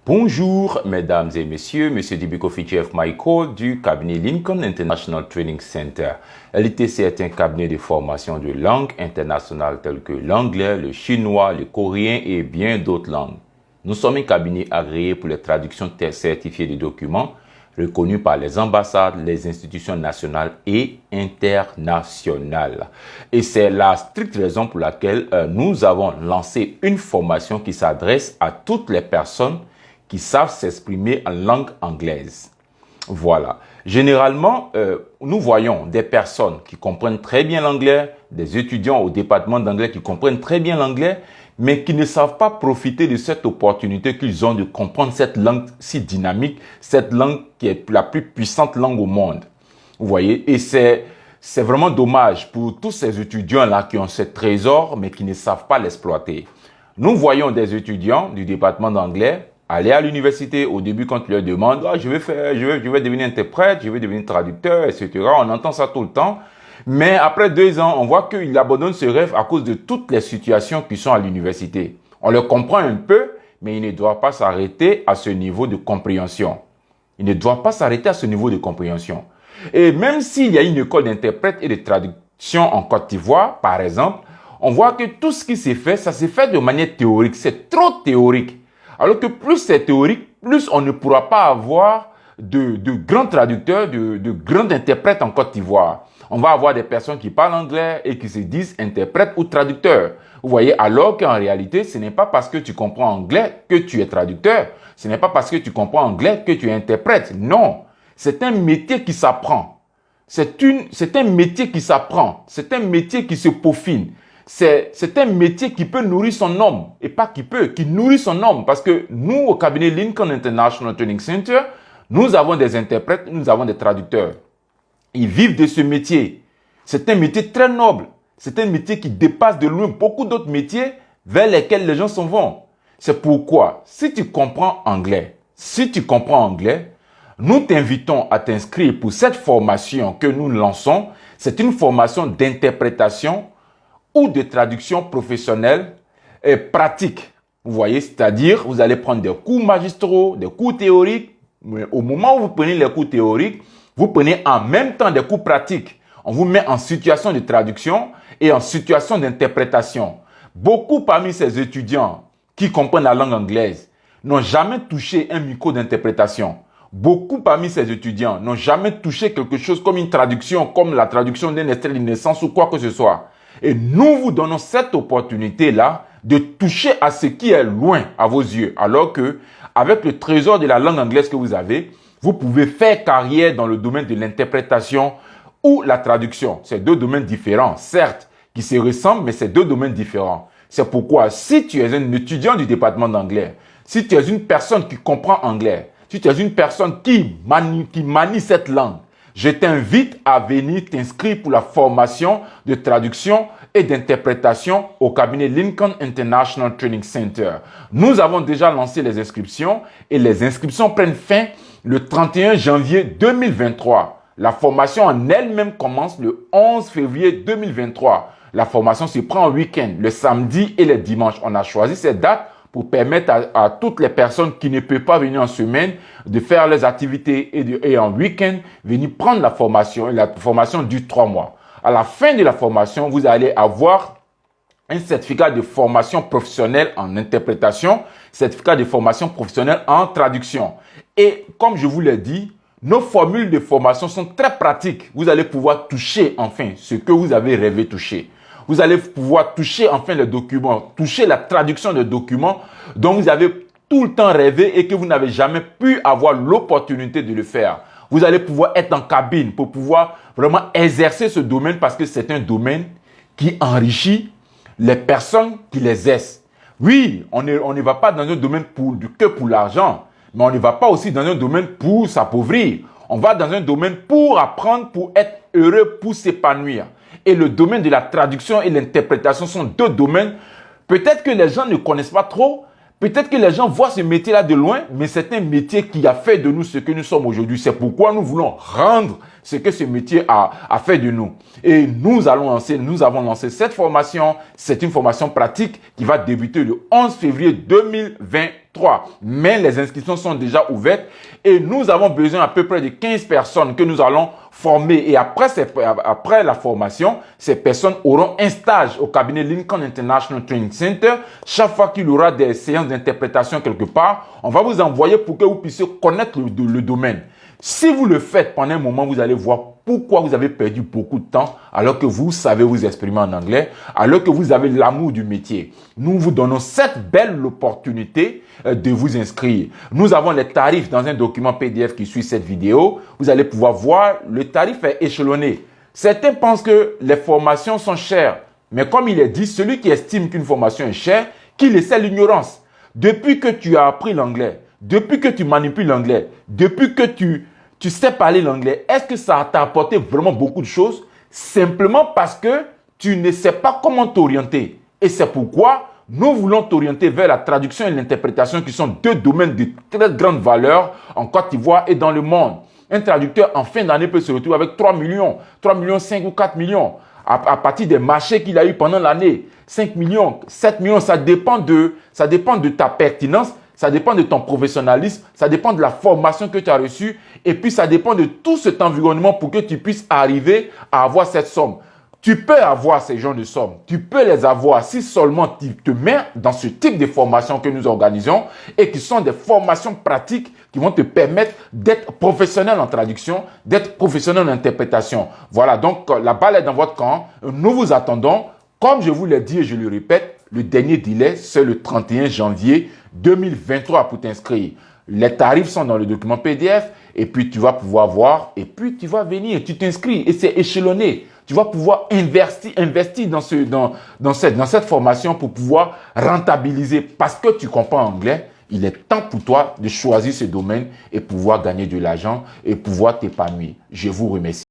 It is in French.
Bonjour, mesdames et messieurs, monsieur Dibiko Fichef Michael du cabinet Lincoln International Training Center. LITC est un cabinet de formation de langues internationales telles que l'anglais, le chinois, le coréen et bien d'autres langues. Nous sommes un cabinet agréé pour les traductions certifiées de documents reconnus par les ambassades, les institutions nationales et internationales. Et c'est la stricte raison pour laquelle nous avons lancé une formation qui s'adresse à toutes les personnes qui savent s'exprimer en langue anglaise. Voilà. Généralement, nous voyons des personnes qui comprennent très bien l'anglais, des étudiants au département d'anglais qui comprennent très bien l'anglais, mais qui ne savent pas profiter de cette opportunité qu'ils ont de comprendre cette langue si dynamique, cette langue qui est la plus puissante langue au monde. Vous voyez? Et c'est vraiment dommage pour tous ces étudiants-là qui ont ce trésor, mais qui ne savent pas l'exploiter. Nous voyons des étudiants du département d'anglais aller à l'université. Au début, quand tu leur demandes, je vais devenir interprète, je vais devenir traducteur, etc. On entend ça tout le temps. Mais après 2 ans, on voit qu'ils abandonnent ce rêve à cause de toutes les situations qui sont à l'université. On le comprend un peu, mais il ne doit pas s'arrêter à ce niveau de compréhension. Il ne doit pas s'arrêter à ce niveau de compréhension. Et même s'il y a une école d'interprète et de traduction en Côte d'Ivoire, par exemple, on voit que tout ce qui s'est fait, ça s'est fait de manière théorique. C'est trop théorique. Alors que plus c'est théorique, plus on ne pourra pas avoir de grands traducteurs, de grands interprètes en Côte d'Ivoire. On va avoir des personnes qui parlent anglais et qui se disent interprètes ou traducteurs. Vous voyez, alors qu'en réalité, ce n'est pas parce que tu comprends anglais que tu es traducteur. Ce n'est pas parce que tu comprends anglais que tu es interprète. Non, c'est un métier qui s'apprend. C'est un métier qui s'apprend. C'est un métier qui se peaufine. C'est un métier qui peut nourrir son homme. Et pas qui nourrit son homme. Parce que nous, au cabinet Lincoln International Training Center, nous avons des interprètes, nous avons des traducteurs. Ils vivent de ce métier. C'est un métier très noble. C'est un métier qui dépasse de loin beaucoup d'autres métiers vers lesquels les gens s'en vont. C'est pourquoi, si tu comprends anglais, nous t'invitons à t'inscrire pour cette formation que nous lançons. C'est une formation d'interprétation ou de traduction professionnelle et pratique. Vous voyez, c'est-à-dire, vous allez prendre des cours magistraux, des cours théoriques. Mais au moment où vous prenez les cours théoriques, vous prenez en même temps des cours pratiques. On vous met en situation de traduction et en situation d'interprétation. Beaucoup parmi ces étudiants qui comprennent la langue anglaise n'ont jamais touché un micro d'interprétation. Beaucoup parmi ces étudiants n'ont jamais touché quelque chose comme une traduction, comme la traduction d'un extrait de naissance ou quoi que ce soit. Et nous vous donnons cette opportunité-là de toucher à ce qui est loin à vos yeux. Alors que, avec le trésor de la langue anglaise que vous avez, vous pouvez faire carrière dans le domaine de l'interprétation ou la traduction. C'est 2 domaines différents, certes, qui se ressemblent, mais c'est 2 domaines différents. C'est pourquoi, si tu es un étudiant du département d'anglais, si tu es une personne qui comprend anglais, si tu es une personne qui manie cette langue, je t'invite à venir t'inscrire pour la formation de traduction et d'interprétation au cabinet Lincoln International Training Center. Nous avons déjà lancé les inscriptions et les inscriptions prennent fin le 31 janvier 2023. La formation en elle-même commence le 11 février 2023. La formation se prend en week-end, le samedi et le dimanche. On a choisi cette date pour permettre à toutes les personnes qui ne peuvent pas venir en semaine de faire leurs activités et en week-end, venir prendre la formation. Et la formation dure 3 mois. À la fin de la formation, vous allez avoir un certificat de formation professionnelle en interprétation, certificat de formation professionnelle en traduction. Et comme je vous l'ai dit, nos formules de formation sont très pratiques. Vous allez pouvoir toucher enfin ce que vous avez rêvé toucher. Vous allez pouvoir toucher enfin les documents, toucher la traduction de documents dont vous avez tout le temps rêvé et que vous n'avez jamais pu avoir l'opportunité de le faire. Vous allez pouvoir être en cabine pour pouvoir vraiment exercer ce domaine parce que c'est un domaine qui enrichit les personnes qui l'exercent. Oui, on ne va pas dans un domaine que pour l'argent, mais on ne va pas aussi dans un domaine pour s'appauvrir. On va dans un domaine pour apprendre, pour être heureux, pour s'épanouir. Et le domaine de la traduction et l'interprétation sont 2 domaines. Peut-être que les gens ne connaissent pas trop. Peut-être que les gens voient ce métier-là de loin, mais c'est un métier qui a fait de nous ce que nous sommes aujourd'hui. C'est pourquoi nous voulons rendre ce que ce métier a fait de nous. Et nous avons lancé cette formation. C'est une formation pratique qui va débuter le 11 février 2023. 2023. Mais les inscriptions sont déjà ouvertes et nous avons besoin à peu près de 15 personnes que nous allons former. Et après la formation, ces personnes auront un stage au cabinet Lincoln International Training Center. Chaque fois qu'il y aura des séances d'interprétation quelque part, on va vous envoyer pour que vous puissiez connaître le domaine. Si vous le faites pendant un moment, vous allez voir pourquoi vous avez perdu beaucoup de temps alors que vous savez vous exprimer en anglais, alors que vous avez l'amour du métier. Nous vous donnons cette belle opportunité de vous inscrire. Nous avons les tarifs dans un document PDF qui suit cette vidéo. Vous allez pouvoir voir, le tarif est échelonné. Certains pensent que les formations sont chères. Mais comme il est dit, celui qui estime qu'une formation est chère, qu'il essaie l'ignorance. Depuis que tu as appris l'anglais, depuis que tu manipules l'anglais, depuis que tu sais parler l'anglais, est-ce que ça t'a apporté vraiment beaucoup de choses? Simplement parce que tu ne sais pas comment t'orienter. Et c'est pourquoi nous voulons t'orienter vers la traduction et l'interprétation qui sont deux domaines de très grande valeur en Côte d'Ivoire et dans le monde. Un traducteur en fin d'année peut se retrouver avec 3 millions, 3 millions 5 ou 4 millions à partir des marchés qu'il a eu pendant l'année. 5 millions, 7 millions, ça dépend de ta pertinence. Ça dépend de ton professionnalisme, ça dépend de la formation que tu as reçue et puis ça dépend de tout cet environnement pour que tu puisses arriver à avoir cette somme. Tu peux avoir ces genres de sommes, tu peux les avoir si seulement tu te mets dans ce type de formation que nous organisons et qui sont des formations pratiques qui vont te permettre d'être professionnel en traduction, d'être professionnel en interprétation. Voilà, donc la balle est dans votre camp. Nous vous attendons. Comme je vous l'ai dit et je le répète, le dernier délai, c'est le 31 janvier 2023 pour t'inscrire. Les tarifs sont dans le document PDF et puis tu vas pouvoir voir et puis tu vas venir, tu t'inscris et c'est échelonné. Tu vas pouvoir investir dans cette formation pour pouvoir rentabiliser parce que tu comprends anglais. Il est temps pour toi de choisir ce domaine et pouvoir gagner de l'argent et pouvoir t'épanouir. Je vous remercie.